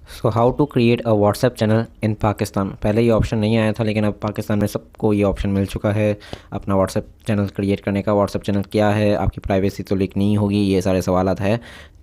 So how to create a WhatsApp channel in Pakistan. पहले ये option नहीं आया था, लेकिन अब पाकिस्तान में सबको ये ऑप्शन मिल चुका है अपना व्हाट्सएप चैनल क्रिएट करने का। व्हाट्सएप चैनल क्या है, आपकी प्राइवेसी तो लीक नहीं होगी, ये सारे सवालात है।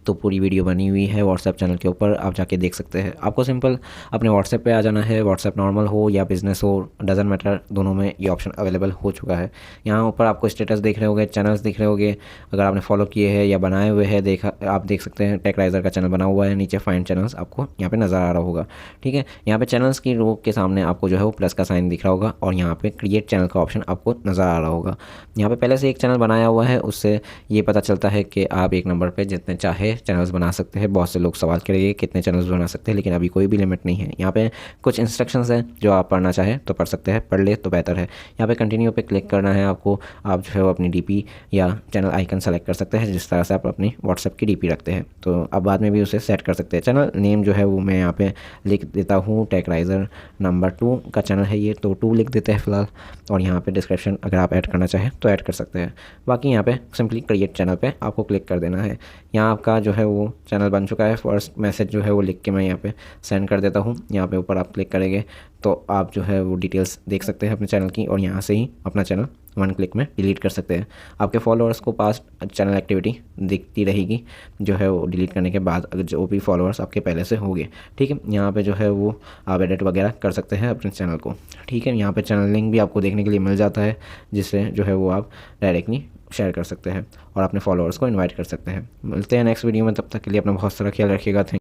तो पूरी वीडियो बनी हुई है व्हाट्सएप चैनल के ऊपर, आप जाके देख सकते हैं। आपको सिंपल अपने व्हाट्सएप पे आ जाना है। व्हाट्सएप नॉर्मल हो या बिज़नेस हो, डज़न मैटर, दोनों में ये ऑप्शन अवेलेबल हो चुका है। यहाँ ऊपर आपको स्टेटस दिख रहे होंगे, चैनल्स दिख रहे होंगे, अगर आपने फॉलो किए हैं या बनाए हुए हैं, देखा आप देख सकते हैं टेकराइज़र का चैनल बना हुआ है। नीचे फाइंड चैनल्स आपको यहाँ पे नज़र आ रहा होगा। ठीक है, यहाँ पे चैनल्स की रो के सामने आपको जो है वो प्लस का साइन दिख रहा होगा और यहाँ पे क्रिएट चैनल का ऑप्शन आपको नज़र आ रहा होगा। यहाँ पे पहले से एक चैनल बनाया हुआ है, उससे ये पता चलता है कि आप एक नंबर पे जितने चाहे चैनल्स बना सकते हैं। बहुत से लोग सवाल करेंगे कितने चैनल्स बना सकते हैं, लेकिन अभी कोई भी लिमिट नहीं है। यहाँ पे कुछ इंस्ट्रक्शंस हैं, जो आप पढ़ना चाहें तो पढ़ सकते हैं, पढ़ ले तो बेहतर है। यहाँ पे कंटिन्यू पे क्लिक करना है आपको। आप जो है वो अपनी डीपी या चैनल आइकन सेलेक्ट कर सकते हैं, जिस तरह से आप अपनी व्हाट्सएप की डीपी रखते हैं, तो आप बाद में भी उसे सेट कर सकते हैं। चैनल नेम जो है वो मैं यहाँ पे लिख देता हूँ, टेकराइज़र नंबर 2 का चैनल है ये, तो 2 लिख देते हैं फ़िलहाल। और यहाँ पे डिस्क्रिप्शन अगर आप ऐड करना चाहें तो ऐड कर सकते हैं। बाकी यहाँ पे सिंपली क्रिएट चैनल पे आपको क्लिक कर देना है। यहाँ आपका जो है वो चैनल बन चुका है। फर्स्ट मैसेज जो है वो लिख के मैं यहाँ पे सेंड कर देता हूँ। यहाँ पे ऊपर आप क्लिक करेंगे तो आप जो है वो डिटेल्स देख सकते हैं अपने चैनल की, और यहाँ से ही अपना चैनल 1 क्लिक में डिलीट कर सकते हैं। आपके फॉलोअर्स को पास्ट चैनल एक्टिविटी दिखती रहेगी, जो है वो डिलीट करने के बाद अगर जो भी फॉलोअर्स आपके पहले से होंगे। ठीक है, यहाँ पे जो है वो आप एडिट वगैरह कर सकते हैं अपने चैनल को। ठीक है, यहाँ पे चैनल लिंक भी आपको देखने के लिए मिल जाता है, जिससे जो है वो आप डायरेक्टली शेयर कर सकते हैं और अपने फॉलोअर्स को इनवाइट कर सकते हैं। मिलते हैं नेक्स्ट वीडियो में, तब तक के लिए अपना बहुत सारा ख्याल रखिएगा। थैंक